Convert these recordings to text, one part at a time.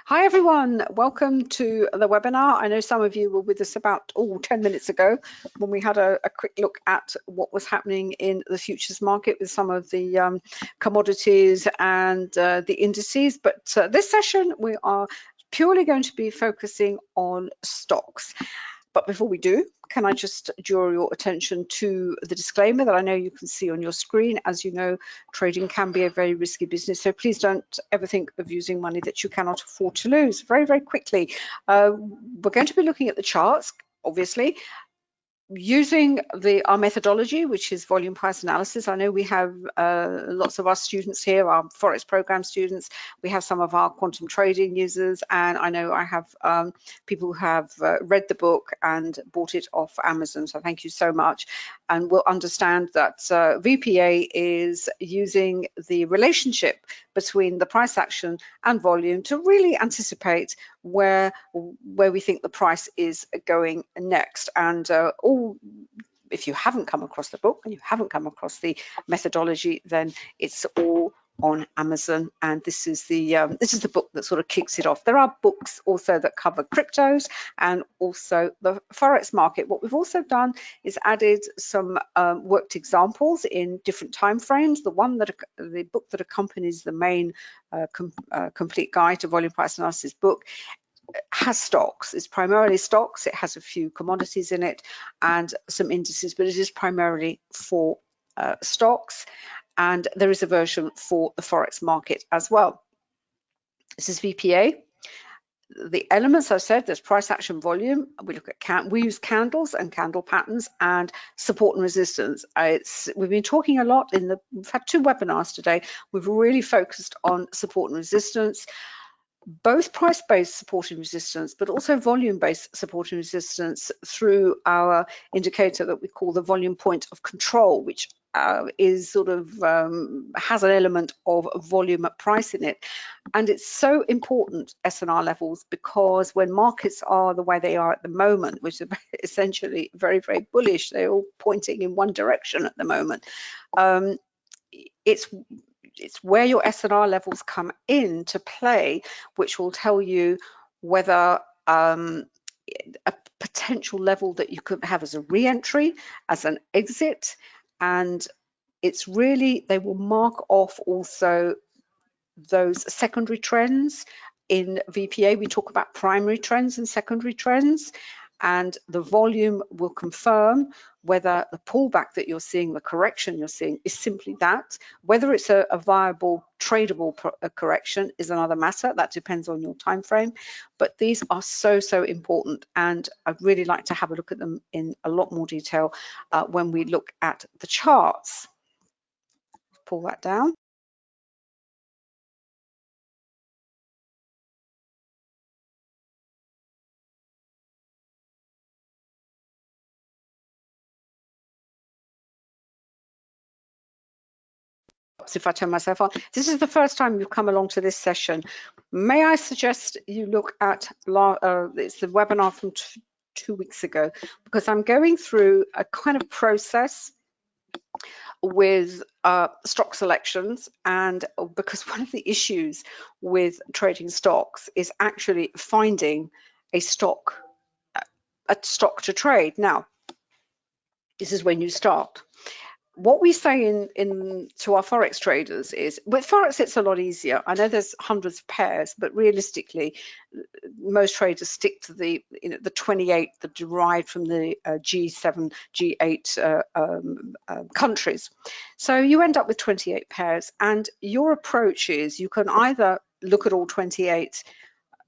Hi everyone, welcome to the webinar. I know some of you were with us about 10 minutes ago when we had a quick look at what was happening in the futures market with some of the commodities and the indices. But this session we are purely going to be focusing on stocks. But before we do, can I just draw your attention to the disclaimer that I know you can see on your screen. As you know, trading can be a very risky business, so please don't ever think of using money that you cannot afford to lose. Very, very quickly, we're going to be looking at the charts, obviously, using our methodology, which is volume price analysis. I know we have lots of our students here, our Forex program students. We have some of our quantum trading users, and I know I have people who have read the book and bought it off Amazon. So thank you so much. And we'll understand that VPA is using the relationship between the price action and volume to really anticipate where we think the price is going next. And if you haven't come across the book and you haven't come across the methodology, then it's all on Amazon, and this is the book that sort of kicks it off. There are books also that cover cryptos and also the Forex market. What we've also done is added some worked examples in different time frames. The book that accompanies the main complete guide to volume price analysis book has stocks. It's primarily stocks. It has a few commodities in it and some indices, but it is primarily for stocks. And there is a version for the Forex market as well. This is VPA. The elements I said, there's price action volume. We look at we use candles and candle patterns and support and resistance. We've been talking a lot we've had 2 webinars today. We've really focused on support and resistance, both price-based support and resistance, but also volume-based support and resistance through our indicator that we call the volume point of control, which is sort of has an element of volume at price in it. And it's so important, S&R levels, because when markets are the way they are at the moment, which are essentially very, very bullish, they're all pointing in one direction at the moment. It's where your S&R levels come into play, which will tell you whether a potential level that you could have as a re-entry, as an exit, and it's really, they will mark off also those secondary trends. In VPA, we talk about primary trends and secondary trends, and the volume will confirm whether the pullback that you're seeing, the correction you're seeing, is simply that. Whether it's a viable, tradable correction is another matter. That depends on your time frame. But these are so, so important, and I'd really like to have a look at them in a lot more detail when we look at the charts. Pull that down. If I turn myself on, this is the first time you've come along to this session. May I suggest you look at it's the webinar from 2 weeks ago, because I'm going through a kind of process with stock selections, and because one of the issues with trading stocks is actually finding a stock to trade. Now, this is when you start. What we say to our Forex traders is, with Forex it's a lot easier. I know there's hundreds of pairs, but realistically, most traders stick to the 28 that derived from the G7, G8 countries. So you end up with 28 pairs, and your approach is you can either look at all 28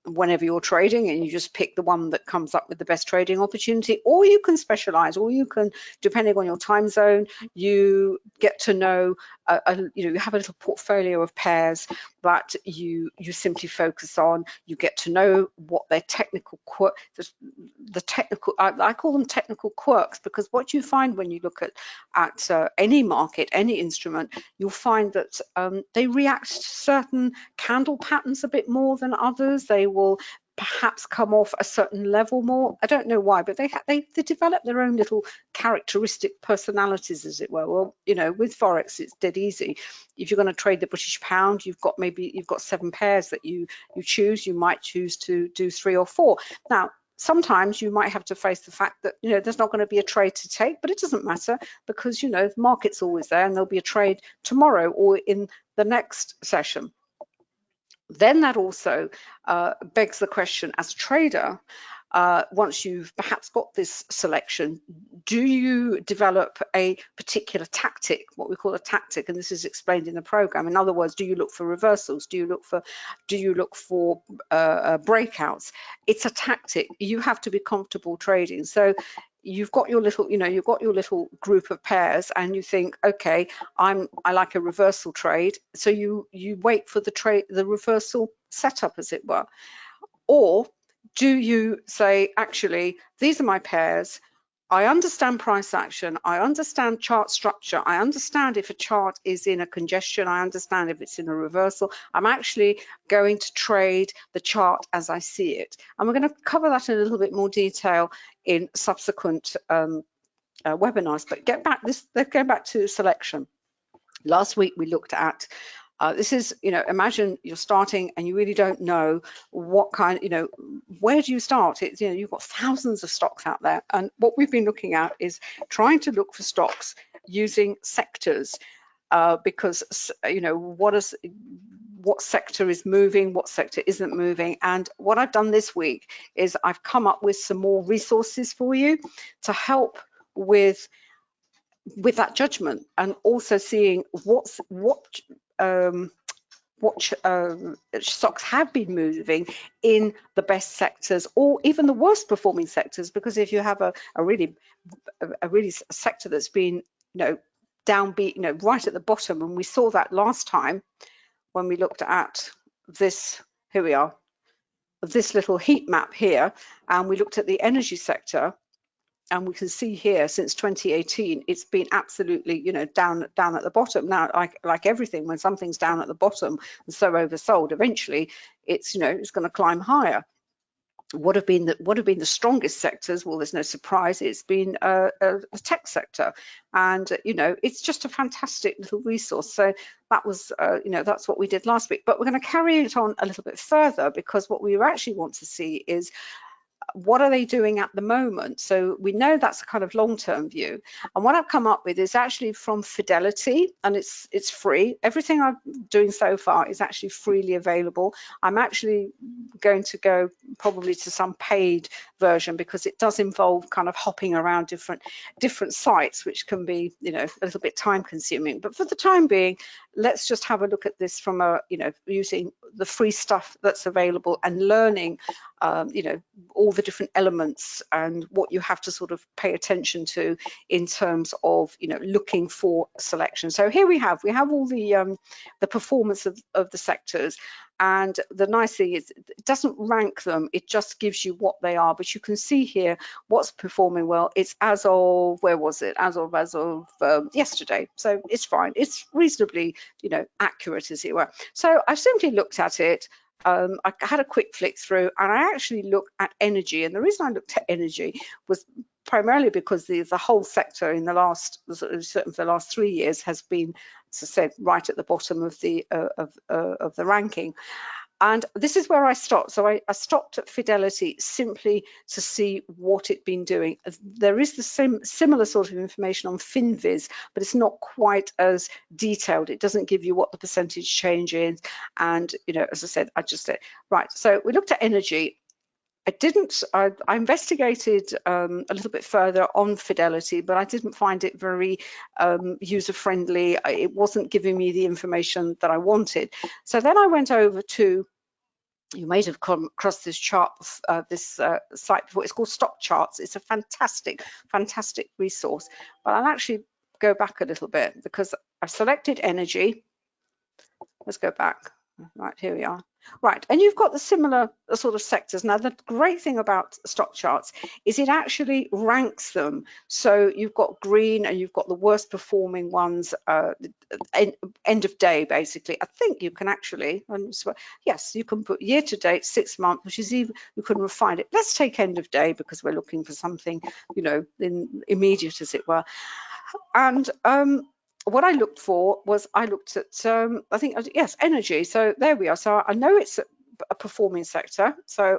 whenever you're trading and you just pick the one that comes up with the best trading opportunity, or you can specialize, or you can, depending on your time zone, you get to know you have a little portfolio of pairs that you simply focus on. You get to know what their technical I call them technical quirks, because what you find when you look at any market, any instrument, you'll find that they react to certain candle patterns a bit more than others. They will perhaps come off a certain level more. I don't know why, but they develop their own little characteristic personalities, as it were. Well, you know, with Forex, it's dead easy. If you're going to trade the British pound, you've got 7 pairs that you choose. You might choose to do 3 or 4. Now, sometimes you might have to face the fact that, you know, there's not going to be a trade to take, but it doesn't matter because, you know, the market's always there and there'll be a trade tomorrow or in the next session. Then that also begs the question, as a trader, once you've perhaps got this selection, do you develop a particular tactic, what we call a tactic, and this is explained in the program. In other words, do you look for reversals? Do you look for breakouts? It's a tactic. You have to be comfortable trading. So you've got your little, you know, you've got your little group of pairs, and you think, okay, I like a reversal trade. So you wait for the reversal setup, as it were. Or do you say, actually, these are my pairs. I understand price action. I understand chart structure. I understand if a chart is in a congestion. I understand if it's in a reversal. I'm actually going to trade the chart as I see it. And we're going to cover that in a little bit more detail in subsequent webinars. But let's go back to selection. Last week we looked at this is, you know, imagine you're starting and you really don't know what kind, you know, where do you start? It's, you know, you've got thousands of stocks out there, and what we've been looking at is trying to look for stocks using sectors, because, you know, what sector is moving, what sector isn't moving. And what I've done this week is I've come up with some more resources for you to help with that judgment, and also seeing what stocks have been moving in the best sectors or even the worst performing sectors. Because if you have a really sector that's been, you know, downbeat, you know, right at the bottom, and we saw that last time when we looked at this, here we are, this little heat map here, and we looked at the energy sector. And we can see here since 2018, it's been absolutely, you know, down at the bottom. Now, like everything, when something's down at the bottom and so oversold, eventually it's, you know, it's going to climb higher. What have been the strongest sectors? Well, there's no surprise. It's been the tech sector, and you know, it's just a fantastic little resource. So that was, you know, that's what we did last week. But we're going to carry it on a little bit further, because what we actually want to see is, what are they doing at the moment? So we know that's a kind of long-term view. And what I've come up with is actually from Fidelity, and it's free. Everything I'm doing so far is actually freely available. I'm actually going to go probably to some paid version, because it does involve kind of hopping around different sites, which can be, you know, a little bit time consuming. But for the time being, let's just have a look at this from a, you know, using the free stuff that's available and learning, you know, all the different elements and what you have to sort of pay attention to in terms of, you know, looking for selection. So here we have all the performance of the sectors. And the nice thing is, it doesn't rank them, it just gives you what they are. But you can see here what's performing well. It's as of, where was it? As of yesterday. So it's fine. It's reasonably, you know, accurate, as it were. So I've simply looked at it. I had a quick flick through, and I actually looked at energy. And the reason I looked at energy was primarily because the whole sector in the last, certainly for the last 3 years, has been, as I said, right at the bottom of the ranking. And this is where I stopped. So I stopped at Fidelity simply to see what it'd been doing. There is the similar sort of information on FinViz, but it's not quite as detailed. It doesn't give you what the percentage change is. And, you know, as I said, I just said, right. So we looked at energy. I investigated a little bit further on Fidelity, but I didn't find it very user-friendly. It wasn't giving me the information that I wanted. So then I went over to, you may have come across this chart, this site before. It's called Stock Charts. It's a fantastic resource. But I'll actually go back a little bit, because I've selected energy. Let's go back. Right, here we are. Right, and you've got the similar sort of sectors. Now, the great thing about stock charts is it actually ranks them. So you've got green and you've got the worst performing ones, end of day, basically. I think you can actually, yes, you can put year to date, 6 months, which is even, you can refine it. Let's take end of day because we're looking for something, you know, immediate, as it were. And what I looked for was I looked at, I think, yes, energy. So there we are. So I know it's a performing sector. So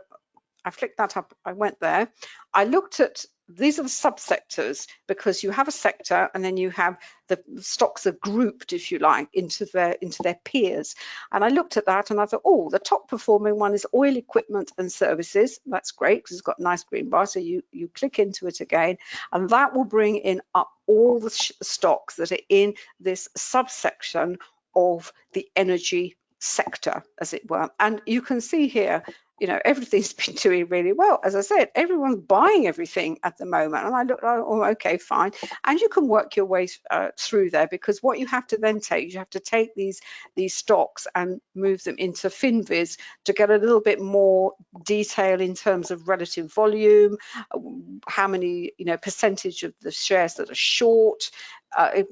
I flicked that up. I went there. I looked at, these are the subsectors, because you have a sector and then you have the stocks are grouped, if you like, into their peers. And I looked at that and I thought, oh, the top performing one is oil equipment and services. That's great because it's got a nice green bar. So you click into it again, and that will bring in up all the stocks that are in this subsection of the energy sector, as it were. And you can see here, you know, everything's been doing really well. As I said, everyone's buying everything at the moment. And I looked, oh, okay, fine. And you can work your way through there, because what you have to then take, you have to take these stocks and move them into FinViz to get a little bit more detail in terms of relative volume, how many, you know, percentage of the shares that are short,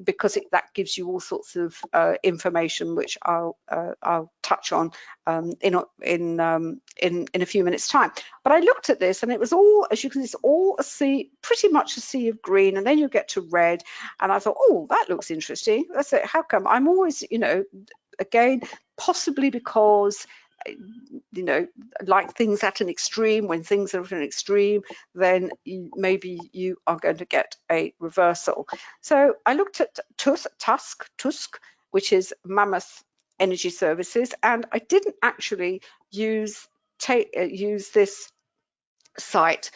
because that gives you all sorts of information, which I'll touch on in a few minutes' time. But I looked at this and it was all, as you can see, it's all a sea, pretty much a sea of green, and then you get to red, and I thought, oh, that looks interesting. That's it. How come? I'm always, you know, again, possibly because, you know, like things at an extreme, when things are at an extreme, then maybe you are going to get a reversal. So I looked at Tusk, which is Mammoth Energy Services, and I didn't actually use this site,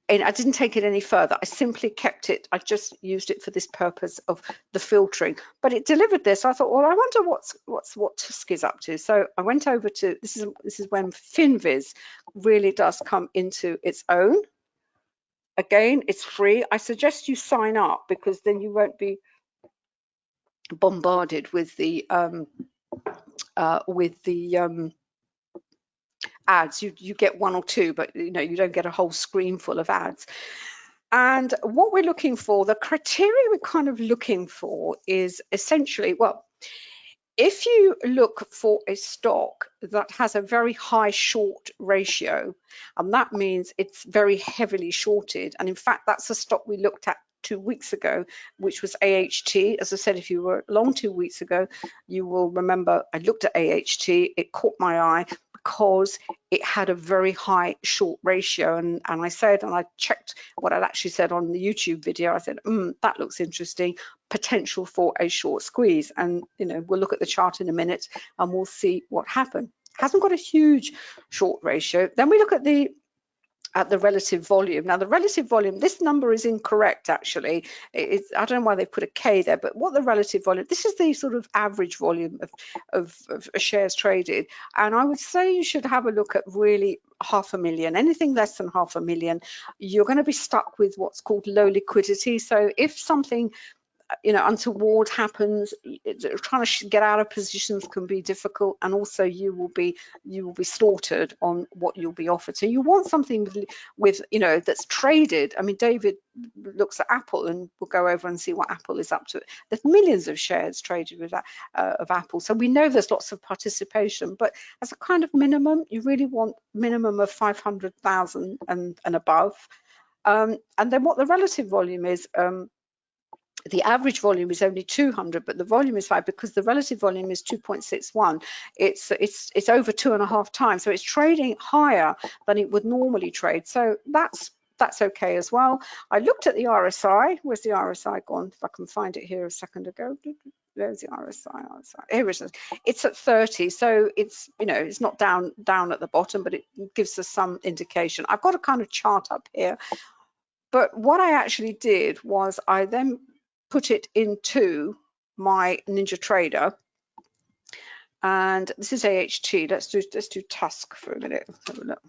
and I didn't take it any further. I simply kept it. I just used it for this purpose of the filtering. But it delivered this. I thought, well, I wonder what Tusk is up to. So I went over to, this is when FinViz really does come into its own. Again, it's free. I suggest you sign up, because then you won't be bombarded with the ads. You get one or two, but you know, you don't get a whole screen full of ads. And what we're looking for, the criteria we're kind of looking for is essentially, well, if you look for a stock that has a very high short ratio, and that means it's very heavily shorted, and in fact, that's a stock we looked at 2 weeks ago, which was AHT. As I said, if you were along 2 weeks ago, you will remember I looked at AHT. It caught my eye because it had a very high short ratio, and I said, and I checked what I'd actually said on the YouTube video. I said, that looks interesting, potential for a short squeeze. And you know, we'll look at the chart in a minute and we'll see what happened. Hasn't got a huge short ratio. Then we look at the relative volume. Now the relative volume, this number is incorrect actually. I don't know why they put a K there, but what the relative volume, this is the sort of average volume of shares traded. And I would say you should have a look at really 500,000. Anything less than 500,000, you're going to be stuck with what's called low liquidity. So if something, you know, untoward happens, trying to get out of positions can be difficult, and also you will be slaughtered on what you'll be offered. So you want something with you know, that's traded. I mean, David looks at Apple, and we'll go over and see what Apple is up to. There's millions of shares traded with that of Apple, so we know there's lots of participation, but as a kind of minimum, you really want minimum of 500,000 and above. And then what the relative volume is, the average volume is only 200, but the volume is 5 because the relative volume is 2.61. It's over 2.5 times, so it's trading higher than it would normally trade. So that's okay as well. I looked at the RSI. Where's the RSI gone? If I can find it here a second ago. There's the RSI. Here it is. It's at 30, so it's, you know, it's not down at the bottom, but it gives us some indication. I've got a kind of chart up here, but what I actually did was I then put it into my NinjaTrader, and this is AHT. Let's do Tusk for a minute. Let's have a look.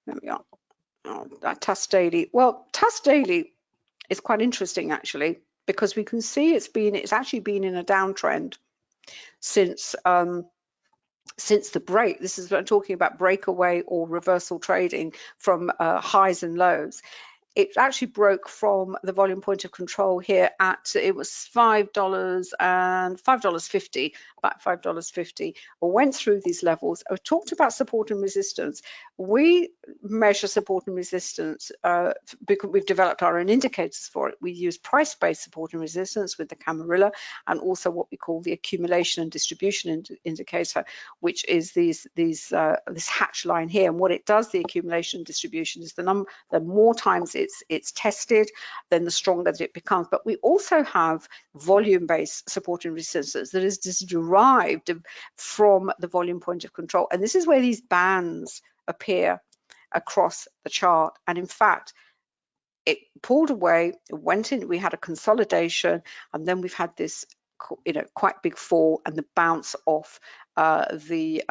There we are. Tusk Daily. Well, Tusk Daily is quite interesting actually, because we can see it's actually been in a downtrend since since the break, this is what I'm talking about, breakaway or reversal trading from highs and lows. It actually broke from the volume point of control here at, it was $5 and $5.50, about $5.50, or went through these levels. I've talked about support and resistance. We measure support and resistance because we've developed our own indicators for it. We use price-based support and resistance with the Camarilla, and also what we call the accumulation and distribution indicator, which is this hatch line here. And what it does, the accumulation and distribution, is the more times it's tested, then the stronger that it becomes. But we also have volume-based support and resistance that is just derived from the volume point of control. And this is where these bands appear across the chart. And in fact, it pulled away, it went in, we had a consolidation, and then we've had this, quite big fall and the bounce off the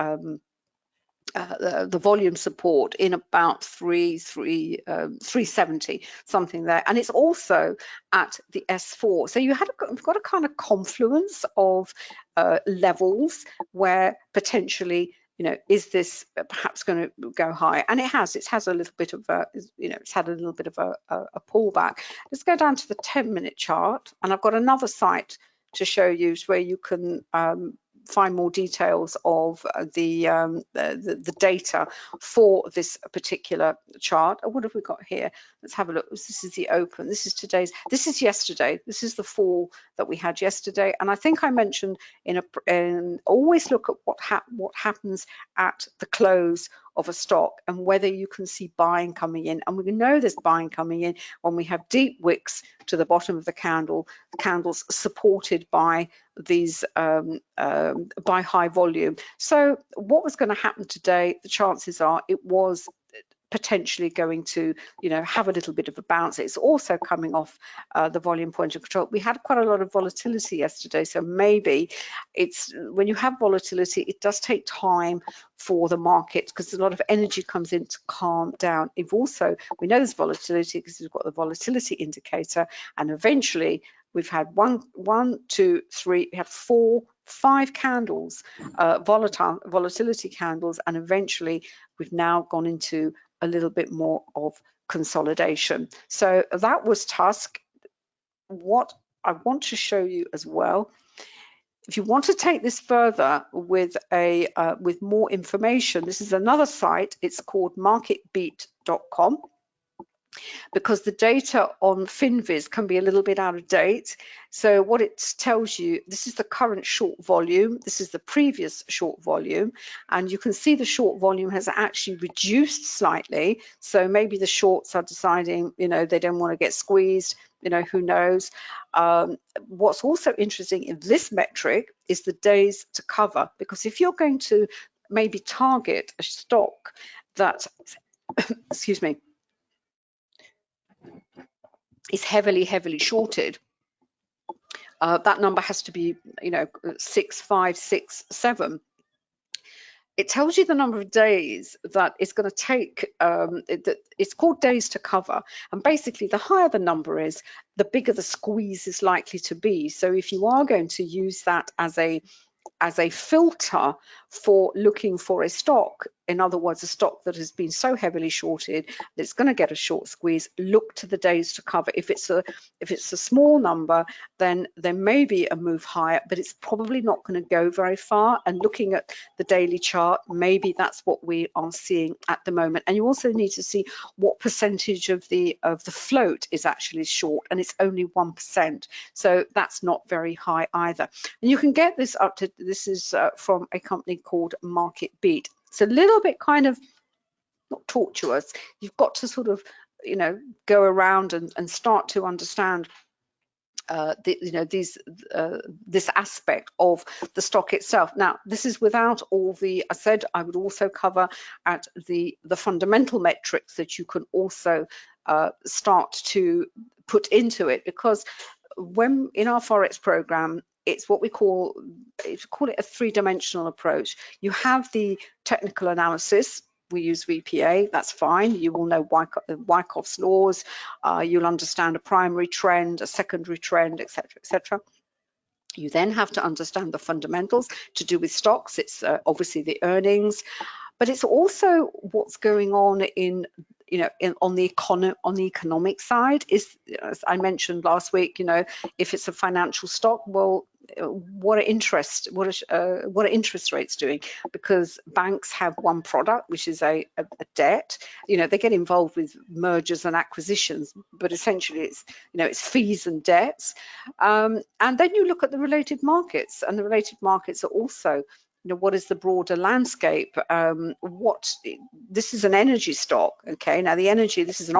volume support in about 370, something there, and it's also at the S4. So you've got a kind of confluence of levels where potentially, is this perhaps going to go high? And it has. It has a little bit of a, it's had a little bit of a pullback. Let's go down to the 10-minute chart, and I've got another site to show you where you can find more details of the data for this particular chart. What have we got here? Let's have a look. This is the open. This is today's. This is yesterday. This is the fall that we had yesterday. And I think I mentioned always look at what happens at the close of a stock and whether you can see buying coming in. And we know there's buying coming in when we have deep wicks to the bottom of the candle, the candles supported by these by high volume. So what was going to happen today? The chances are it was potentially going to, have a little bit of a bounce. It's also coming off the volume point of control. We had quite a lot of volatility yesterday, so maybe it's, when you have volatility, it does take time for the market because a lot of energy comes in to calm down. We know there's volatility because we've got the volatility indicator, and eventually we've had one, two, three, we have 4, 5 candles, volatility candles, and eventually we've now gone into a little bit more of consolidation. So that was Tusk. What I want to show you as well, if you want to take this further with more information, this is another site. It's called Marketbeat.com. because the data on FinViz can be a little bit out of date. So what it tells you, this is the current short volume, this is the previous short volume, and you can see the short volume has actually reduced slightly. So maybe the shorts are deciding, they don't want to get squeezed, who knows. What's also interesting in this metric is the days to cover, because if you're going to maybe target a stock that, excuse me, is heavily shorted, that number has to be 6, 5, 6, 7. It tells you the number of days that it's going to take. It's called days to cover, and basically the higher the number is, the bigger the squeeze is likely to be. So if you are going to use that as a filter for looking for a stock, in other words, a stock that has been so heavily shorted that it's going to get a short squeeze, look to the days to cover. If it's a small number, then there may be a move higher, but it's probably not going to go very far. And looking at the daily chart, maybe that's what we are seeing at the moment. And you also need to see what percentage of the float is actually short, and it's only 1%. So that's not very high either. And you can get this up to, this is from a company called Marketbeat. It's a little bit kind of not tortuous. You've got to sort of, go around and start to understand this aspect of the stock itself. Now, this is without all the, I said I would also cover at the fundamental metrics that you can also start to put into it, because when in our Forex program, it's what we call it a 3-dimensional approach. You have the technical analysis. We use VPA, that's fine. You will know Wyckoff's laws. You'll understand a primary trend, a secondary trend, etc., etc. You then have to understand the fundamentals to do with stocks. It's obviously the earnings, but it's also what's going on in, on the economic side. Is, as I mentioned last week, if it's a financial stock, well, what are interest rates doing? Because banks have one product, which is a debt. They get involved with mergers and acquisitions, but essentially it's fees and debts. And then you look at the related markets, and the related markets are also, what is the broader landscape? This is an energy stock, okay? Now the energy, this is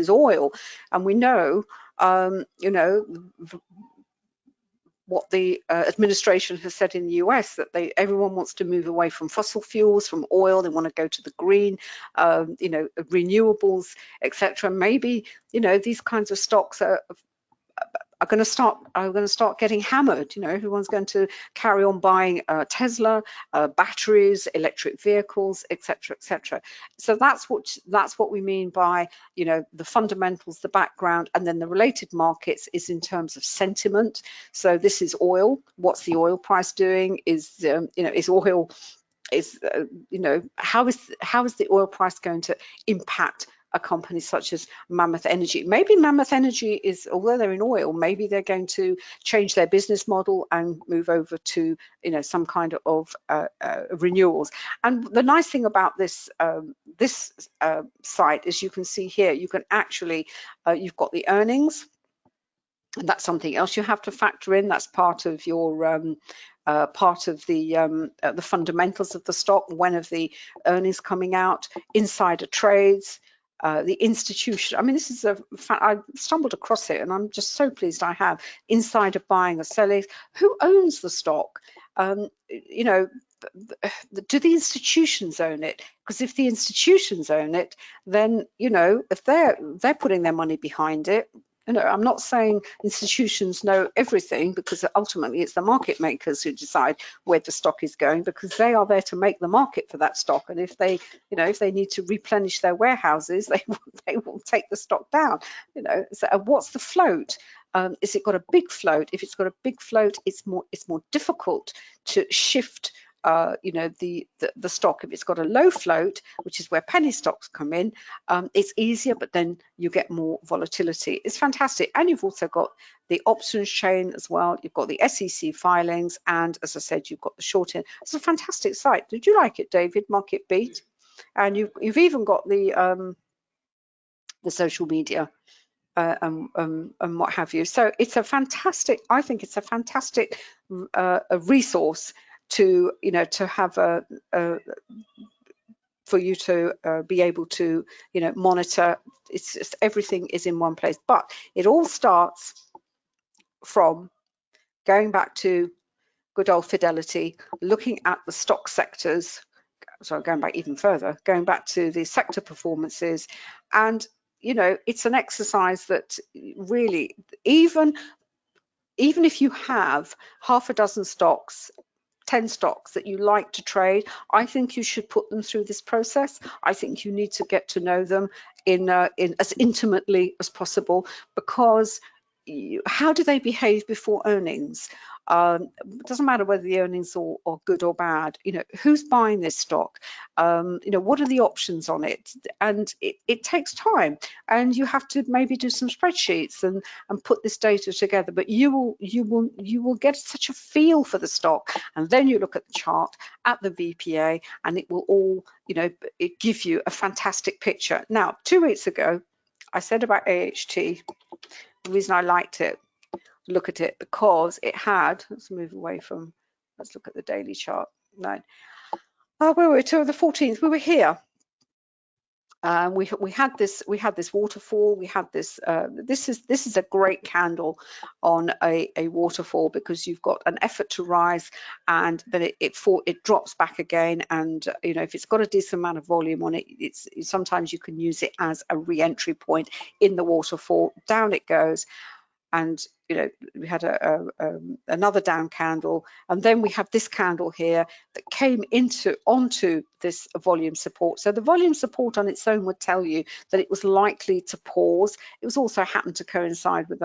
oil, and we know, what the administration has said in the US, that everyone wants to move away from fossil fuels, from oil. They want to go to the green, renewables, etc. Maybe these kinds of stocks are going to start getting hammered. Everyone's going to carry on buying Tesla, batteries, electric vehicles, etc., etc. So that's what we mean by the fundamentals, the background, and then the related markets is in terms of sentiment. So this is oil. What's the oil price doing? How is the oil price going to impact a company such as Mammoth Energy? Maybe Mammoth Energy is, although they're in oil, maybe they're going to change their business model and move over to some kind of renewals. And the nice thing about this site is you can see here, you can actually you've got the earnings, and that's something else you have to factor in. That's part of your part of the fundamentals of the stock. When are the earnings coming out? Insider trades. The institution, I mean, this is I stumbled across it and I'm just so pleased I have. Insider buying or selling. Who owns the stock? Do the institutions own it? Because if the institutions own it, then if they're putting their money behind it, I'm not saying institutions know everything, because ultimately it's the market makers who decide where the stock is going, because they are there to make the market for that stock. And if they, if they need to replenish their warehouses, they will take the stock down. So what's the float? Is it got a big float? If it's got a big float, it's more difficult to shift the stock. If it's got a low float, which is where penny stocks come in, it's easier, but then you get more volatility. It's fantastic. And you've also got the options chain as well. You've got the SEC filings, and as I said, you've got the short end. It's a fantastic site. Did you like it, David? Marketbeat. And you've even got the social media and what have you. So it's a fantastic, I think it's a fantastic resource to to have for you to be able to monitor. It's just everything is in one place, but it all starts from going back to good old Fidelity, looking at the stock sectors. So going back even further, going back to the sector performances, and it's an exercise that really, even if you have half a dozen stocks, 10 stocks that you like to trade, I think you should put them through this process. I think you need to get to know them in as intimately as possible, because how do they behave before earnings? It doesn't matter whether the earnings are good or bad. Who's buying this stock? What are the options on it? And it takes time, and you have to maybe do some spreadsheets and put this data together. But you will get such a feel for the stock, and then you look at the chart, at the VPA, and it will all it give you a fantastic picture. Now, 2 weeks ago, I said about AHT. The reason I liked it, look at it, because it had, let's move away from, let's look at the daily chart. No, where were we? To the 14th, we were here. We had this waterfall. We had this. This is a great candle on a waterfall, because you've got an effort to rise, and then it drops back again. And if it's got a decent amount of volume on it, sometimes you can use it as a re-entry point in the waterfall. Down it goes. and we had another down candle, and then we have this candle here that came onto this volume support. So the volume support on its own would tell you that it was likely to pause. It was also happened to coincide with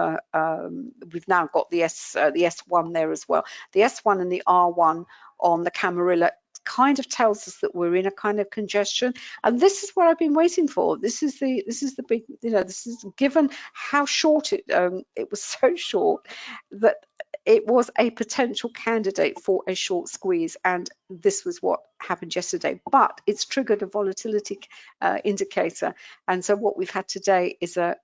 we've now got the S1 there as well. The S1 and the R1 on the Camarilla kind of tells us that we're in a kind of congestion, and this is what I've been waiting for. This is the big, this is given how short it was so short that it was a potential candidate for a short squeeze, and this was what happened yesterday. But it's triggered a volatility indicator, and so what we've had today is a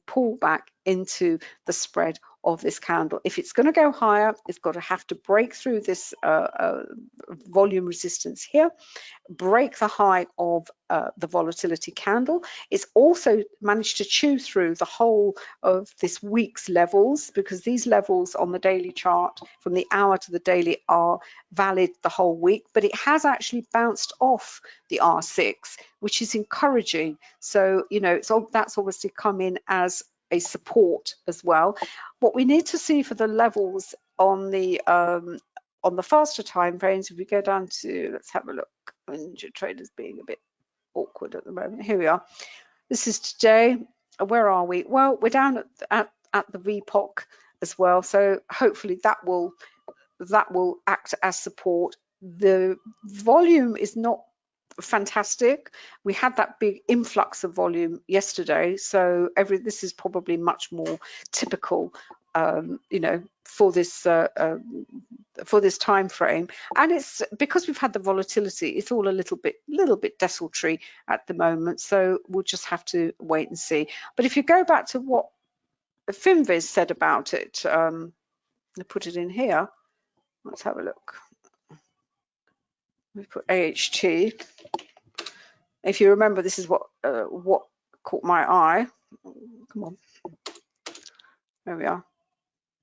pullback into the spread of this candle. If it's going to go higher, it's got to have to break through this volume resistance here, break the high of the volatility candle. It's also managed to chew through the whole of this week's levels, because these levels on the daily chart from the hour to the daily are valid the whole week, but it has actually bounced off the R6, which is encouraging. So that's obviously come in as a support as well. What we need to see for the levels on the faster time frames, if we go down to, let's have a look. Traders being a bit awkward at the moment. Here we are. This is today. Where are we? Well, we're down at the VPOC as well. So hopefully that will act as support. The volume is not fantastic. We had that big influx of volume yesterday, so this is probably much more typical, for this time frame. And it's because we've had the volatility, it's all a little bit desultory at the moment, so we'll just have to wait and see. But if you go back to what Finviz said about it, I put it in here. Let's have a look. We put AHT. If you remember, this is what caught my eye. Come on. There we are.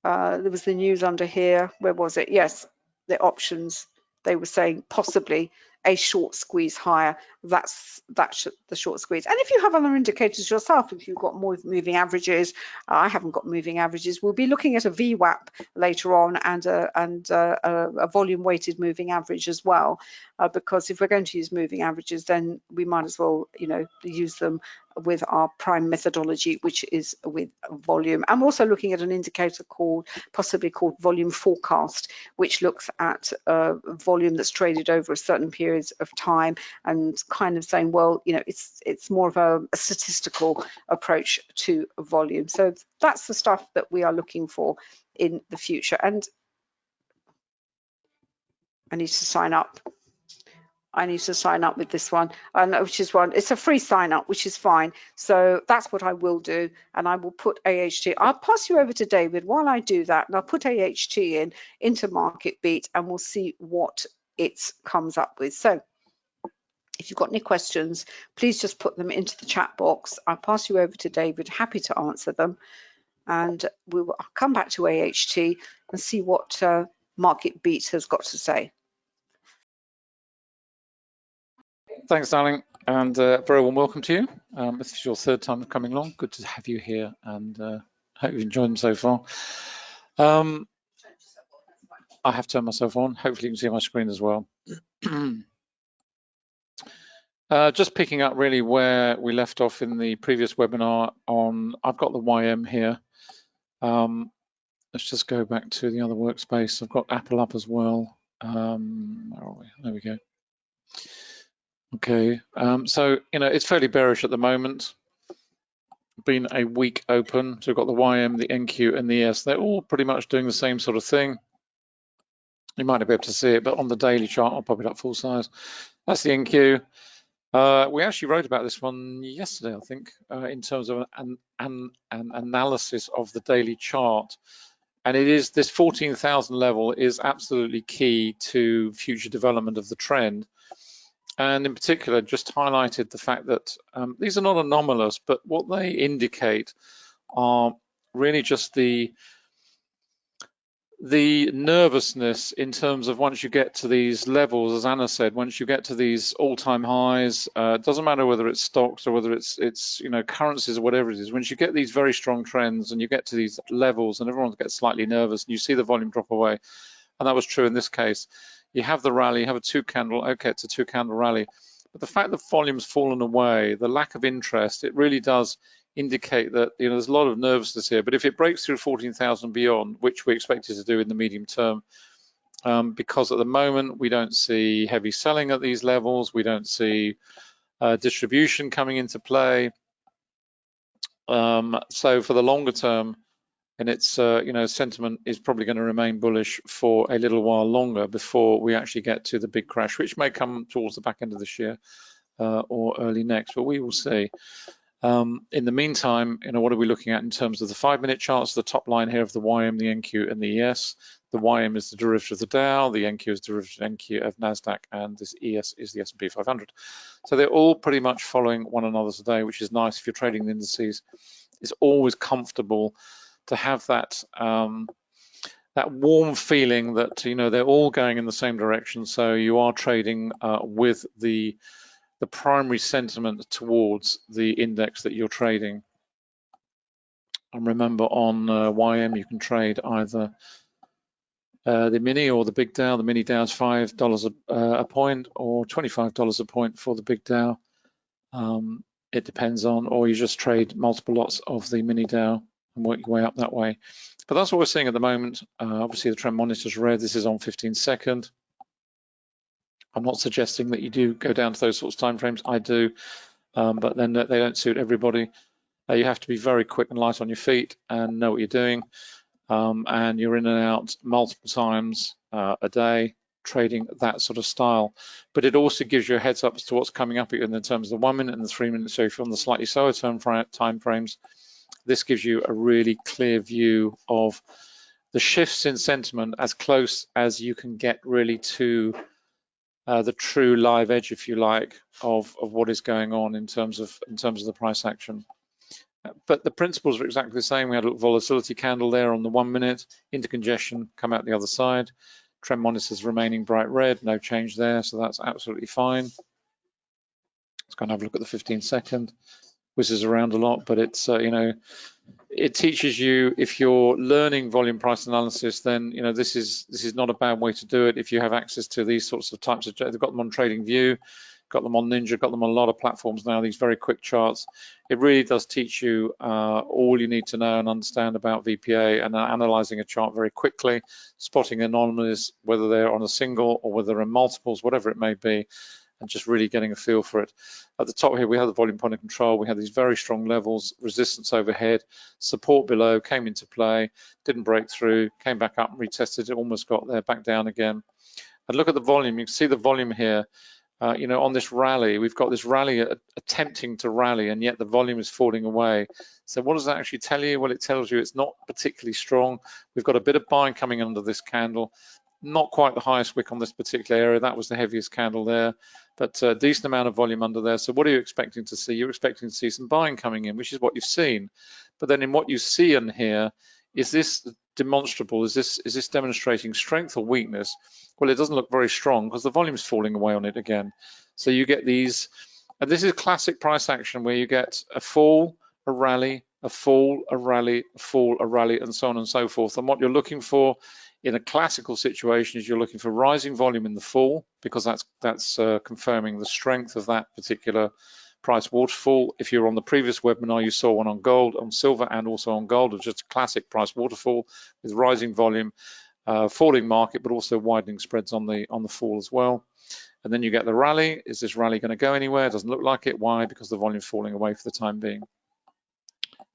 There was the news under here. Where was it? Yes, the options. They were saying possibly a short squeeze higher. That's the short squeeze. And if you have other indicators yourself, if you've got more moving averages, I haven't got moving averages. We'll be looking at a VWAP later on, and a volume weighted moving average as well, because if we're going to use moving averages, then we might as well use them with our prime methodology, which is with volume. I'm also looking at an indicator possibly called volume forecast, which looks at volume that's traded over a certain period of time, and kind of saying, well, it's more of a statistical approach to volume. So that's the stuff that we are looking for in the future. And I need to sign up. With this one, and it's a free sign up, which is fine. So that's what I will do, and I will put AHT. I'll pass you over to David while I do that, and I'll put AHT into Marketbeat, and we'll see what it comes up with. So if you've got any questions, please just put them into the chat box. I'll pass you over to David, happy to answer them, and I'll come back to AHT and see what Marketbeat has got to say. Thanks, darling, and very warm welcome to you. This is your third time coming along. Good to have you here, and hope you've enjoyed them so far. I have turned myself on. Hopefully you can see my screen as well. Just picking up really where we left off in the previous webinar I've got the YM here. Let's just go back to the other workspace. I've got Apple up as well. Where are we? There we go. Okay, so it's fairly bearish at the moment. Been a weak open, so we've got the YM, the NQ, and the ES. They're all pretty much doing the same sort of thing. You might not be able to see it, but on the daily chart, I'll pop it up full size. That's the NQ. We actually wrote about this one yesterday, I think, in terms of an analysis of the daily chart. And it is this 14,000 level is absolutely key to future development of the trend. And in particular, just highlighted the fact that these are not anomalous, but what they indicate are really just the the nervousness in terms of once you get to these levels, as Anna said, once you get to these all-time highs, it doesn't matter whether it's stocks or whether it's you know, currencies or whatever it is. Once you get these very strong trends and you get to these levels, and everyone gets slightly nervous, and you see the volume drop away, and that was true in this case. You have the rally, you have a two-candle, okay, it's a two-candle rally, but the fact that volume's fallen away, the lack of interest, it really does indicate that, you know, there's a lot of nervousness here. But if it breaks through 14,000 beyond, which we expect it to do in the medium term, because at the moment we don't see heavy selling at these levels, we don't see distribution coming into play. So for the longer term, and it's you know, sentiment is probably going to remain bullish for a little while longer before we actually get to the big crash, which may come towards the back end of this year or early next, but we will see. In the meantime, you know, what are we looking at in terms of the 5-minute charts? The top line here of the YM, the NQ, and the ES. The YM is the derivative of the Dow, the NQ is the derivative NQ of NASDAQ, and this ES is the S&P 500. So they're all pretty much following one another today, which is nice if you're trading the indices. It's always comfortable to have that that warm feeling that, you know, they're all going in the same direction. So you are trading with the primary sentiment towards the index that you're trading. And remember, on YM, you can trade either the mini or the big Dow. The mini Dow is $5 a point, or $25 a point for the big Dow. It depends on, or you just trade multiple lots of the mini Dow and work your way up that way. But that's what we're seeing at the moment. Obviously, the trend monitor is red. This is on 15-second. I'm not suggesting that you do go down to those sorts of time frames. I do, but then they don't suit everybody. You have to be very quick and light on your feet and know what you're doing. And you're in and out multiple times a day, trading that sort of style. But it also gives you a heads up as to what's coming up in terms of the 1 minute and the 3 minutes. So if you're on the slightly slower time frames, this gives you a really clear view of the shifts in sentiment as close as you can get really to the true live edge, if you like, of what is going on in terms of the price action. But the principles are exactly the same. We had a volatility candle there on the 1 minute, into congestion, come out the other side. Trend monitor's remaining bright red, no change there, so that's absolutely fine. Let's go and have a look at the 15-second. Whizzes around a lot, but it's you know, it teaches you, if you're learning volume price analysis, then you know, this is not a bad way to do it. If you have access to these sorts of types of, they've got them on TradingView, got them on Ninja, got them on a lot of platforms now, these very quick charts. It really does teach you all you need to know and understand about VPA and analyzing a chart very quickly, spotting anomalies, whether they're on a single or whether they're in multiples, whatever it may be, and just really getting a feel for it. At the top here, we have the volume point of control. We have these very strong levels, resistance overhead, support below, came into play, didn't break through, came back up and retested it, almost got there, back down again. And look at the volume. You can see the volume here. You know, on this rally, we've got this rally attempting to rally, and yet the volume is falling away. So what does that actually tell you? Well, it tells you it's not particularly strong. We've got a bit of buying coming under this candle. Not quite the highest wick on this particular area. That was the heaviest candle there, but a decent amount of volume under there. So what are you expecting to see? You're expecting to see some buying coming in, which is what you've seen. But then in what you see in here, is this demonstrable? Is this demonstrating strength or weakness? Well, it doesn't look very strong because the volume is falling away on it again. So you get these, and this is classic price action where you get a fall, a rally, a fall, a rally, a fall, a rally, and so on and so forth. And what you're looking for in a classical situation is you're looking for rising volume in the fall, because that's confirming the strength of that particular price waterfall. If you're on the previous webinar, you saw one on gold, on silver, and also on gold. It's just a classic price waterfall with rising volume, falling market, but also widening spreads on the fall as well. And then you get the rally. Is this rally going to go anywhere? It doesn't look like it. Why? Because the volume's falling away for the time being.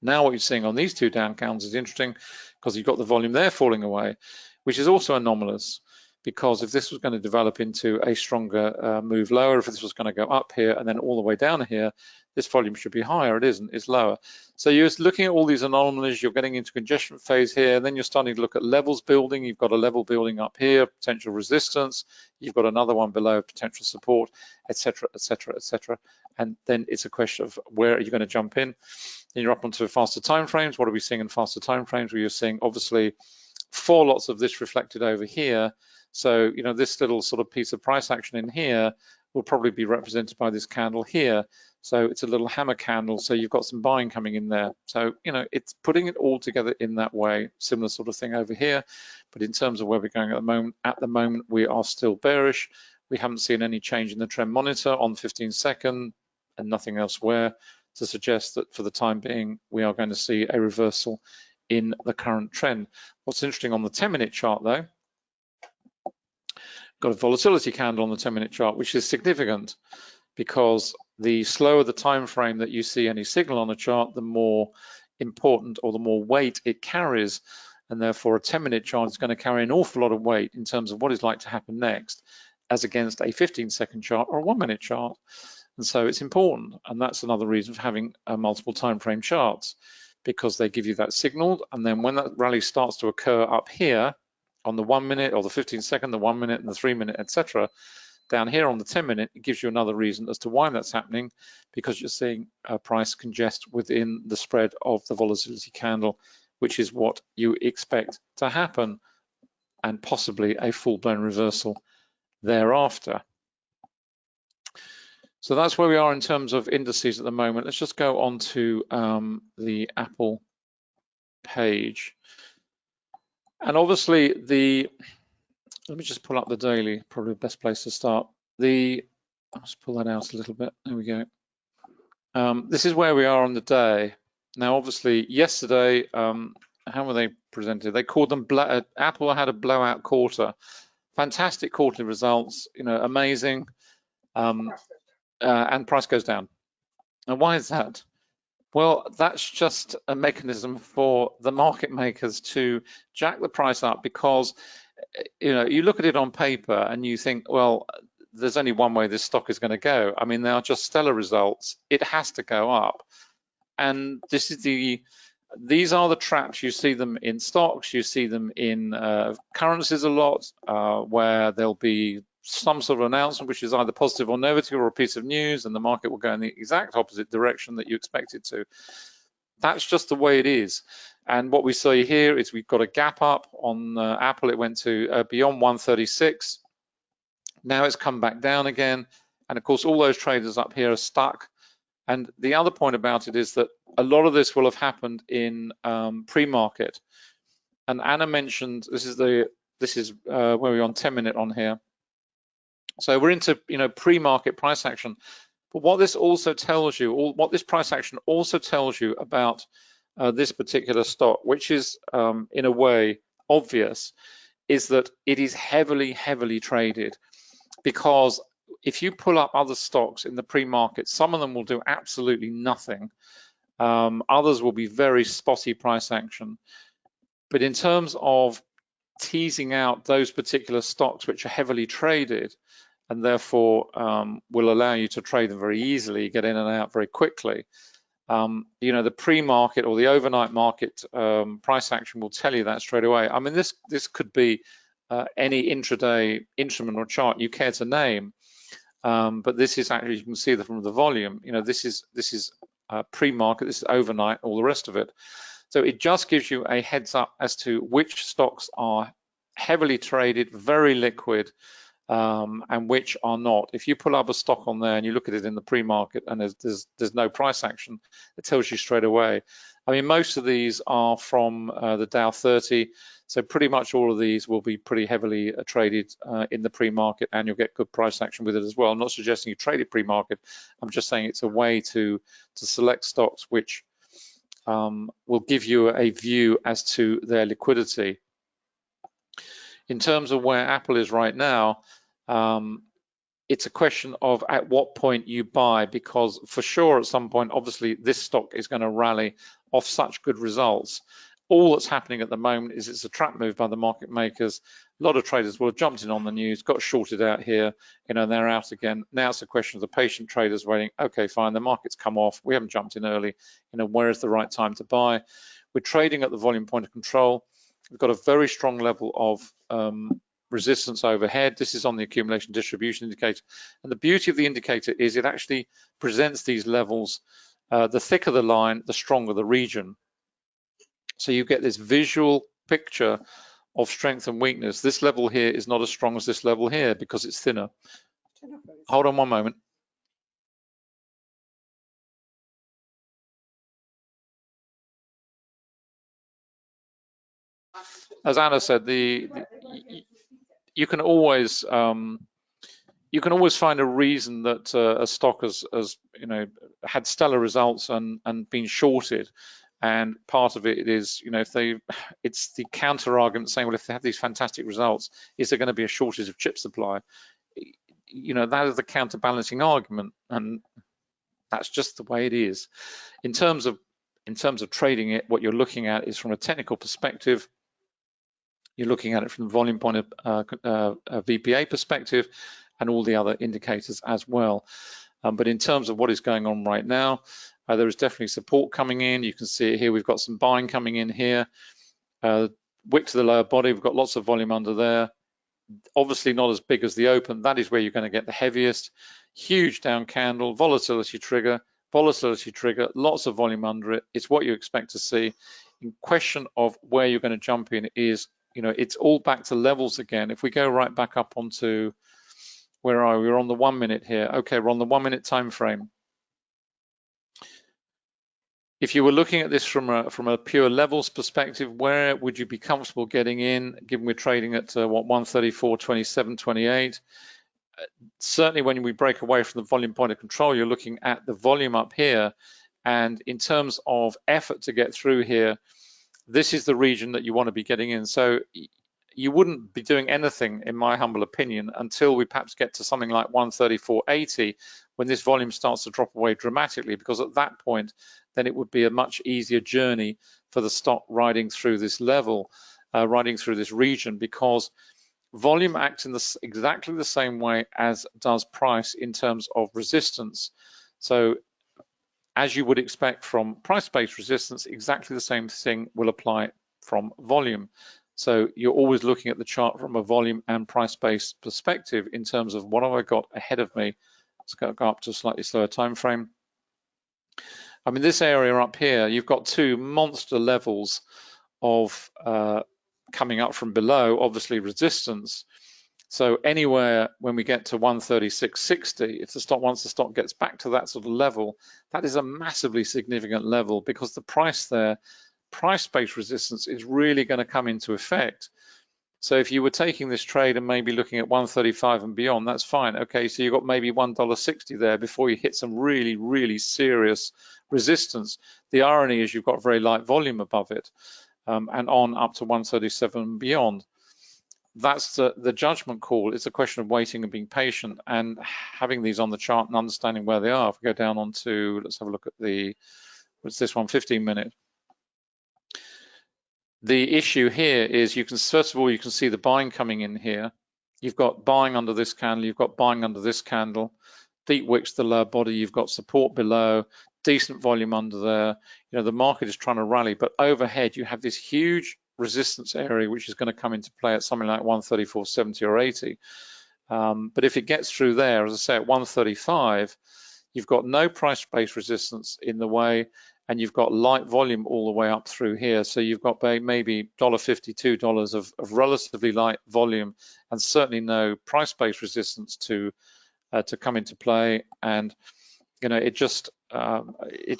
Now what you're seeing on these two down candles is interesting, because you've got the volume there falling away, which is also anomalous, because if this was going to develop into a stronger move lower, if this was going to go up here and then all the way down here, this volume should be higher. It isn't, it's lower. So you're looking at all these anomalies, you're getting into congestion phase here, and then you're starting to look at levels building. You've got a level building up here, potential resistance, you've got another one below, potential support, etc., etc., etc. And then it's a question of where are you going to jump in? Then you're up onto faster time frames. What are we seeing in faster time frames? Where you're seeing obviously 4 lots of this reflected over here. So, you know, this little sort of piece of price action in here will probably be represented by this candle here. So it's a little hammer candle. So you've got some buying coming in there. So, you know, it's putting it all together in that way, similar sort of thing over here. But in terms of where we're going at the moment, we are still bearish. We haven't seen any change in the trend monitor on 15-second and nothing elsewhere to suggest that for the time being, we are going to see a reversal in the current trend. What's interesting on the 10-minute chart though, got a volatility candle on the 10-minute chart, which is significant because the slower the time frame that you see any signal on a chart, the more important or the more weight it carries, and therefore a 10-minute chart is going to carry an awful lot of weight in terms of what is like to happen next, as against a 15-second chart or a 1-minute chart. And so it's important, and that's another reason for having multiple time frame charts, because they give you that signal, and then when that rally starts to occur up here on the 1-minute or the 15-second, the 1-minute and the 3-minute, etc., down here on the 10-minute, it gives you another reason as to why that's happening, because you're seeing a price congest within the spread of the volatility candle, which is what you expect to happen, and possibly a full-blown reversal thereafter. So that's where we are in terms of indices at the moment. Let's just go on to the Apple page. And obviously let me just pull up the daily, probably the best place to start. I'll just pull that out a little bit. There we go. This is where we are on the day. Now, obviously, yesterday, how were they presented? They called them, Apple had a blowout quarter. Fantastic quarterly results, you know, amazing. And price goes down. And why is that? Well, that's just a mechanism for the market makers to jack the price up, because, you know, you look at it on paper and you think, well, there's only one way this stock is going to go. I mean, they are just stellar results. It has to go up. And these are the traps. You see them in stocks, you see them in currencies a lot, where there'll be some sort of announcement which is either positive or negative, or a piece of news, and the market will go in the exact opposite direction that you expect it to. That's just the way it is. And what we see here is we've got a gap up on Apple. It went to beyond 136. Now it's come back down again. And of course, all those traders up here are stuck. And the other point about it is that a lot of this will have happened in pre-market. And Anna mentioned, this is where we're on 10-minute on here. So we're into, you know, pre-market price action. But what this also tells you, what this price action also tells you about this particular stock, which is in a way obvious, is that it is heavily, heavily traded. Because if you pull up other stocks in the pre-market, some of them will do absolutely nothing. Others will be very spotty price action. But in terms of teasing out those particular stocks which are heavily traded, and therefore will allow you to trade them very easily, get in and out very quickly. You know, the pre-market or the overnight market price action will tell you that straight away. I mean, this could be any intraday instrument or chart you care to name, but this is actually, you can see that from the volume. You know, this is pre-market, this is overnight, all the rest of it. So it just gives you a heads up as to which stocks are heavily traded, very liquid, and which are not. If you pull up a stock on there and you look at it in the pre-market and there's no price action, it tells you straight away. I mean, most of these are from the Dow 30, so pretty much all of these will be pretty heavily traded in the pre-market, and you'll get good price action with it as well. I'm not suggesting you trade it pre-market. I'm just saying it's a way to select stocks which will give you a view as to their liquidity. In terms of where Apple is right now, it's a question of at what point you buy, because for sure at some point, obviously this stock is going to rally off such good results. All that's happening at the moment is it's a trap move by the market makers. A lot of traders will have jumped in on the news, got shorted out here, you know, and they're out again. Now it's a question of the patient traders waiting, okay, fine, the market's come off, we haven't jumped in early, you know, where is the right time to buy? We're trading at the volume point of control. We've got a very strong level of resistance overhead. This is on the accumulation distribution indicator. And the beauty of the indicator is it actually presents these levels. The thicker the line, the stronger the region. So you get this visual picture of strength and weakness. This level here is not as strong as this level here because it's thinner. Hold on one moment. As Anna said, you can always find a reason that a stock has you know, had stellar results and been shorted, and part of it is, you know, it's the counter argument saying, well, if they have these fantastic results, is there going to be a shortage of chip supply? You know, that is the counterbalancing argument, and that's just the way it is. In terms of trading it, what you're looking at is from a technical perspective. You're looking at it from the volume point of VPA perspective and all the other indicators as well. But in terms of what is going on right now, there is definitely support coming in. You can see it here. We've got some buying coming in here. Wick to the lower body. We've got lots of volume under there. Obviously not as big as the open. That is where you're going to get the heaviest. Huge down candle, volatility trigger, lots of volume under it. It's what you expect to see. In question of where you're going to jump in is, you know, it's all back to levels again. If we go right back up onto, where are we? We're on the 1 minute here. Okay, we're on the 1 minute time frame. If you were looking at this from a pure levels perspective, where would you be comfortable getting in, given we're trading at what, 134, 27, 28? Certainly when we break away from the volume point of control, you're looking at the volume up here. And in terms of effort to get through here, this is the region that you want to be getting in. So you wouldn't be doing anything, in my humble opinion, until we perhaps get to something like 134.80, when this volume starts to drop away dramatically, because at that point, then it would be a much easier journey for the stock riding through this level, riding through this region, because volume acts in exactly the same way as does price in terms of resistance. So as you would expect from price-based resistance, exactly the same thing will apply from volume. So you're always looking at the chart from a volume and price-based perspective in terms of what have I got ahead of me. Let's go up to a slightly slower time frame. I mean, this area up here, you've got two monster levels of coming up from below, obviously resistance. So anywhere when we get to 136.60, if the stock, once the stock gets back to that sort of level, that is a massively significant level, because the price there, price-based resistance is really going to come into effect. So if you were taking this trade and maybe looking at 135 and beyond, that's fine. Okay, so you've got maybe $1.60 there before you hit some really, really serious resistance. The irony is you've got very light volume above it, and on up to 137 and beyond. That's the judgment call. It's a question of waiting and being patient and having these on the chart and understanding where they are. If we go down onto, let's have a look at the, what's this one, 15 minute. The issue here is you can, first of all, you can see the buying coming in here. You've got buying under this candle, you've got buying under this candle, deep wicks the lower body, you've got support below, decent volume under there. You know, the market is trying to rally, but overhead you have this huge resistance area which is going to come into play at something like 134.70 or 80. But if it gets through there, as I say, at 135, you've got no price-based resistance in the way, and you've got light volume all the way up through here. So you've got maybe $1.50, $2 of relatively light volume, and certainly no price-based resistance to come into play. And you know, it's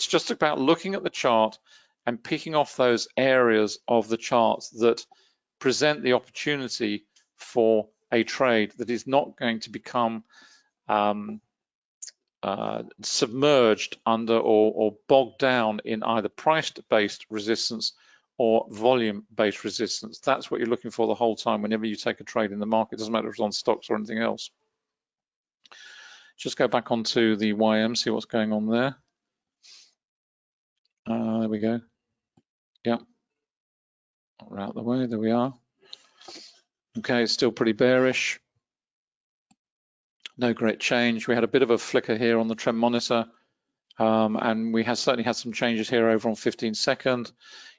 just about looking at the chart and picking off those areas of the charts that present the opportunity for a trade that is not going to become submerged under or bogged down in either price-based resistance or volume-based resistance. That's what you're looking for the whole time whenever you take a trade in the market. It doesn't matter if it's on stocks or anything else. Just go back onto the YM, see what's going on there. There we go. Yeah, we're out of the way, there we are. Okay, it's still pretty bearish. No great change. We had a bit of a flicker here on the trend monitor, and we have certainly had some changes here over on 15 second.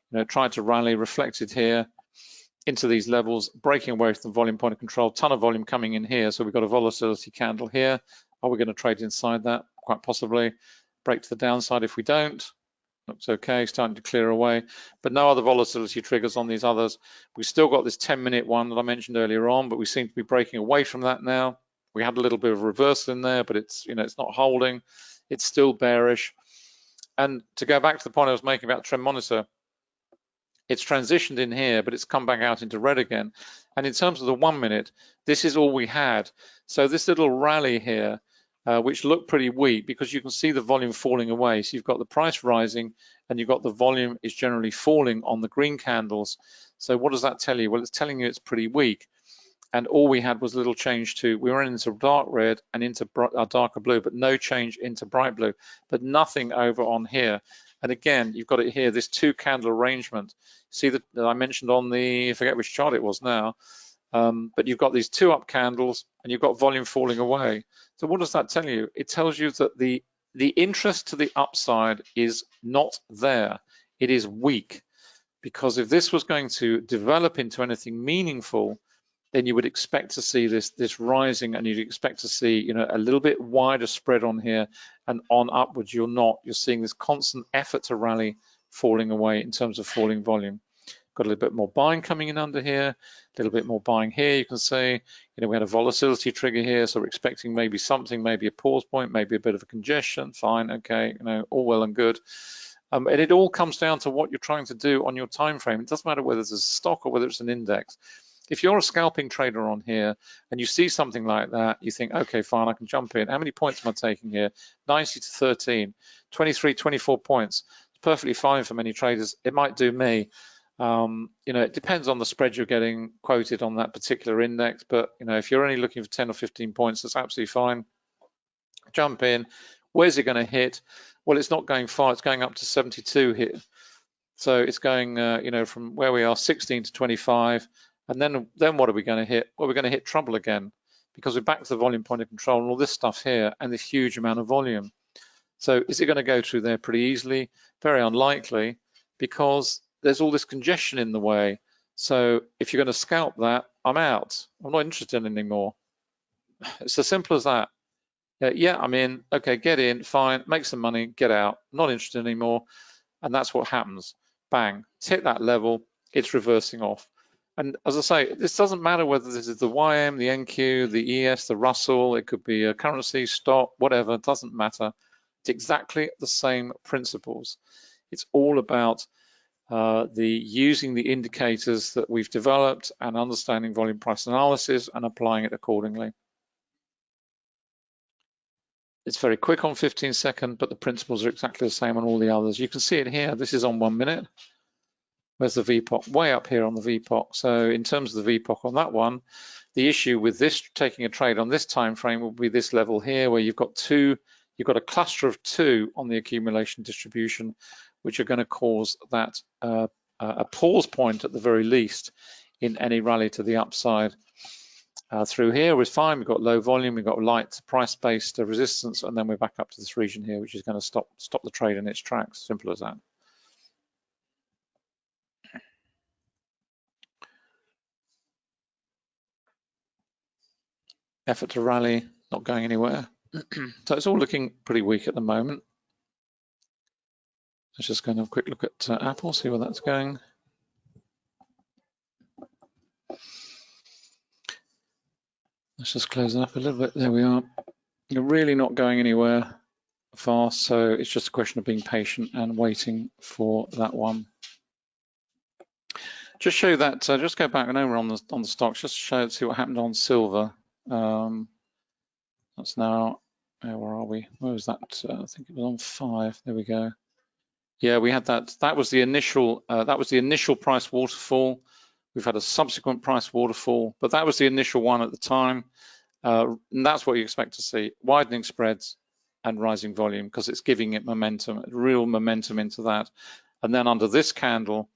You know, tried to rally, reflected here into these levels, breaking away from the volume point of control. Ton of volume coming in here, so we've got a volatility candle here. Are we going to trade inside that? Quite possibly. Break to the downside if we don't. Looks okay, starting to clear away, but no other volatility triggers on these others. We still got this 10-minute one that I mentioned earlier on, but we seem to be breaking away from that now. We had a little bit of a reversal in there, but it's, it's not holding. It's still bearish. And to go back to the point I was making about trend monitor, it's transitioned in here, but it's come back out into red again. And in terms of the 1 minute, this is all we had. So this little rally here, which looked pretty weak because you can see the volume falling away. So you've got the price rising and you've got the volume is generally falling on the green candles. So what does that tell you? Well, it's telling you it's pretty weak. And all we had was a little change to, we were into dark red and into darker blue, but no change into bright blue, but nothing over on here. And again, you've got it here, this 2 candle arrangement. See that I mentioned on the, I forget which chart it was now, but you've got these 2 up candles and you've got volume falling away. So what does that tell you? It tells you that the interest to the upside is not there. It is weak, because if this was going to develop into anything meaningful, then you would expect to see this rising, and you'd expect to see a little bit wider spread on here, and on upwards you're not. You're seeing this constant effort to rally falling away in terms of falling volume. Got a little bit more buying coming in under here, a little bit more buying here. You can see, we had a volatility trigger here, so we're expecting maybe something, maybe a pause point, maybe a bit of a congestion. Fine, okay, all well and good. And it all comes down to what you're trying to do on your time frame. It doesn't matter whether it's a stock or whether it's an index. If you're a scalping trader on here and you see something like that, you think, okay, fine, I can jump in. How many points am I taking here? 90 to 13, 23, 24 points. It's perfectly fine for many traders. It might do me. It depends on the spread you're getting quoted on that particular index. But, if you're only looking for 10 or 15 points, that's absolutely fine. Jump in. Where's it going to hit? Well, it's not going far. It's going up to 72 here. So it's going, from where we are, 16 to 25. And then what are we going to hit? Well, we're going to hit trouble again, because we're back to the volume point of control and all this stuff here and this huge amount of volume. So is it going to go through there pretty easily? Very unlikely, because there's all this congestion in the way. So if you're going to scalp that, I'm out. I'm not interested anymore. It's as simple as that. Yeah, I'm in. Okay, get in, fine, make some money, get out. Not interested anymore. And that's what happens. Bang, it's hit that level, it's reversing off. And as I say, this doesn't matter whether this is the YM, the NQ, the ES, the Russell, it could be a currency, stock, whatever, it doesn't matter. It's exactly the same principles. It's all about using the indicators that we've developed and understanding volume price analysis and applying it accordingly. It's very quick on 15 second, but the principles are exactly the same on all the others. You can see it here. This is on 1 minute. Where's the VPOC? Way up here on the VPOC. So in terms of the VPOC on that one, the issue with this taking a trade on this time frame will be this level here, where you've got a cluster of 2 on the accumulation distribution, which are going to cause that a pause point at the very least in any rally to the upside. Through here was fine. We've got low volume, we've got light price-based resistance, and then we're back up to this region here, which is going to stop the trade in its tracks. Simple as that. Effort to rally, not going anywhere. So it's all looking pretty weak at the moment. Let's just go and have a quick look at Apple, see where that's going. Let's just close it up a little bit. There we are. You're really not going anywhere fast, so it's just a question of being patient and waiting for that one. Just show that. Just go back and over on the stocks. Just show, see what happened on silver. That's now. Where are we? Where was that? I think it was on 5. There we go. Yeah, we had that. That was the initial. That was the initial price waterfall. We've had a subsequent price waterfall, but that was the initial one at the time. And that's what you expect to see: widening spreads and rising volume, because it's giving it momentum, real momentum into that. And then under this candle,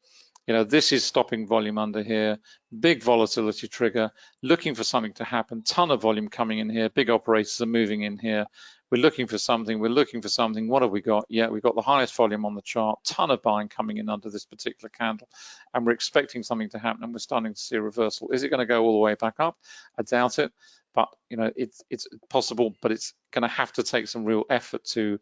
this is stopping volume under here, big volatility trigger, looking for something to happen, ton of volume coming in here, big operators are moving in here. We're looking for something, what have we got? Yeah, we've got the highest volume on the chart, ton of buying coming in under this particular candle, and we're expecting something to happen, and we're starting to see a reversal. Is it going to go all the way back up? I doubt it, but it's possible, but it's going to have to take some real effort to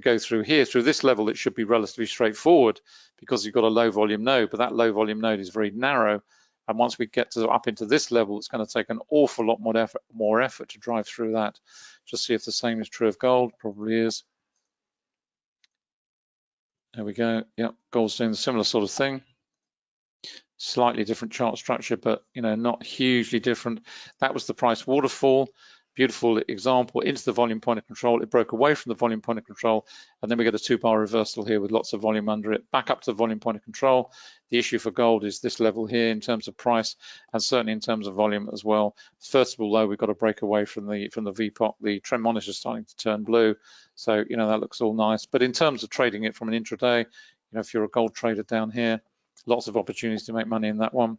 go through here. Through this level, it should be relatively straightforward because you've got a low volume node, but that low volume node is very narrow. And once we get up into this level, it's going to take an awful lot more effort to drive through that. Just see if the same is true of gold. Probably is. There we go. Yep, gold's doing a similar sort of thing. Slightly different chart structure, but not hugely different. That was the price waterfall. Beautiful example into the volume point of control. It broke away from the volume point of control, and then we get a 2-bar reversal here with lots of volume under it. Back up to the volume point of control. The issue for gold is this level here in terms of price, and certainly in terms of volume as well. First of all, though, we've got to break away from the VPOC. The trend monitor is starting to turn blue, so that looks all nice. But in terms of trading it from an intraday, if you're a gold trader down here, lots of opportunities to make money in that one.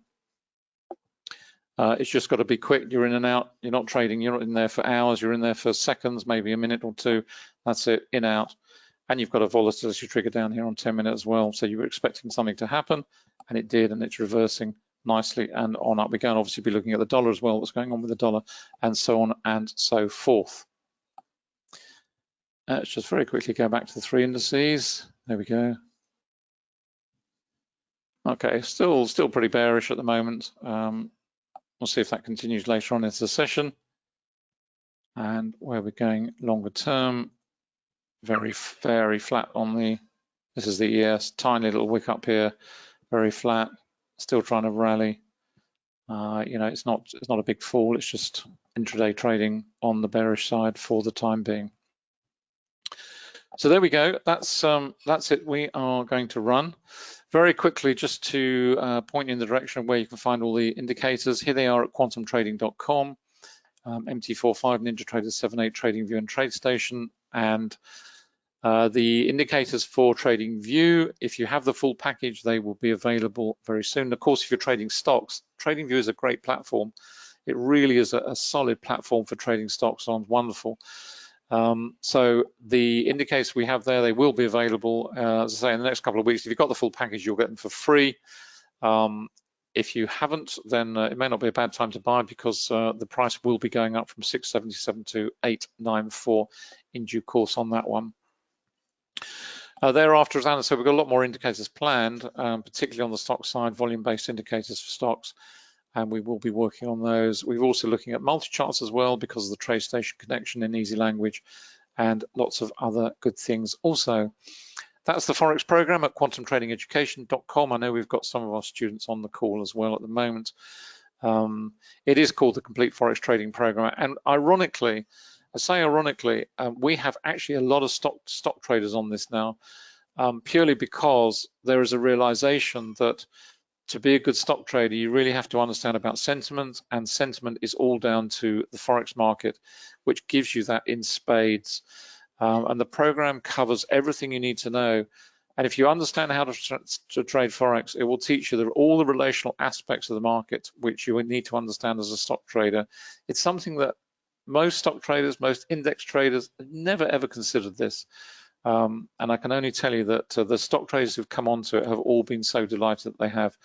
It's just got to be quick. You're in and out. You're not trading. You're not in there for hours. You're in there for seconds, maybe a minute or two. That's it, in, out. And you've got a volatility trigger down here on 10 minutes as well. So you were expecting something to happen, and it did, and it's reversing nicely and on up we go. And obviously be looking at the dollar as well, what's going on with the dollar, and so on and so forth. Let's just very quickly go back to the 3 indices. There we go. Okay, still pretty bearish at the moment. We'll see if that continues later on into the session. And where we're going longer term, very flat on this is the ES, tiny little wick up here, very flat, still trying to rally. It's not a big fall, it's just intraday trading on the bearish side for the time being. So there we go, that's it. We are going to run. Very quickly, just to point you in the direction of where you can find all the indicators. Here they are at quantumtrading.com, MT45, NinjaTrader 7.8, TradingView and TradeStation, and the indicators for TradingView. If you have the full package, they will be available very soon. Of course, if you're trading stocks, TradingView is a great platform. It really is a solid platform for trading stocks. Sounds wonderful. So the indicators we have there, they will be available, as I say, in the next couple of weeks. If you've got the full package, you'll get them for free. If you haven't, then it may not be a bad time to buy because the price will be going up from 677 to 894 in due course on that one. Thereafter, as Anna said, we've got a lot more indicators planned, particularly on the stock side, volume-based indicators for stocks. And we will be working on those. We're also looking at multi-charts as well because of the TradeStation connection in easy language and lots of other good things also. That's the Forex program at quantumtradingeducation.com. I know we've got some of our students on the call as well at the moment. It is called the Complete Forex Trading Program. And ironically, I say ironically, we have actually a lot of stock traders on this now, purely because there is a realization that to be a good stock trader, you really have to understand about sentiment, and sentiment is all down to the Forex market, which gives you that in spades. And the program covers everything you need to know. And if you understand how to trade Forex, it will teach you all the relational aspects of the market, which you would need to understand as a stock trader. It's something that most stock traders, most index traders never ever considered this. And I can only tell you that the stock traders who've come onto it have all been so delighted that they have.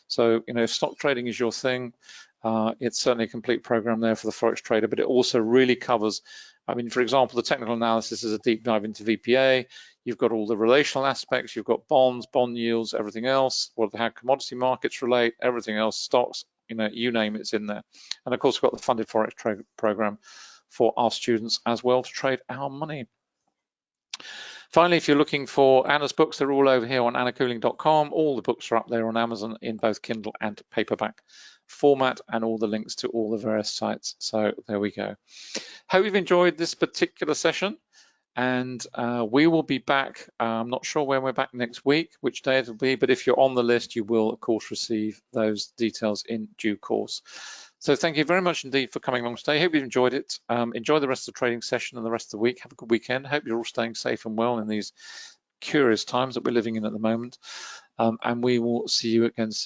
So, if stock trading is your thing, it's certainly a complete program there for the Forex trader, but it also really covers, for example, the technical analysis is a deep dive into VPA. You've got all the relational aspects, you've got bonds, bond yields, everything else, how commodity markets relate, everything else, stocks, you name it's in there. And of course, we've got the funded Forex trade program for our students as well to trade our money. Finally, if you're looking for Anna's books, they're all over here on annacooling.com. All the books are up there on Amazon in both Kindle and paperback format, and all the links to all the various sites. So there we go. Hope you've enjoyed this particular session, and we will be back. I'm not sure when we're back next week, which day it will be, but if you're on the list, you will, of course, receive those details in due course. So thank you very much indeed for coming along today. Hope you've enjoyed it. Enjoy the rest of the trading session and the rest of the week. Have a good weekend. Hope you're all staying safe and well in these curious times that we're living in at the moment. And we will see you again soon.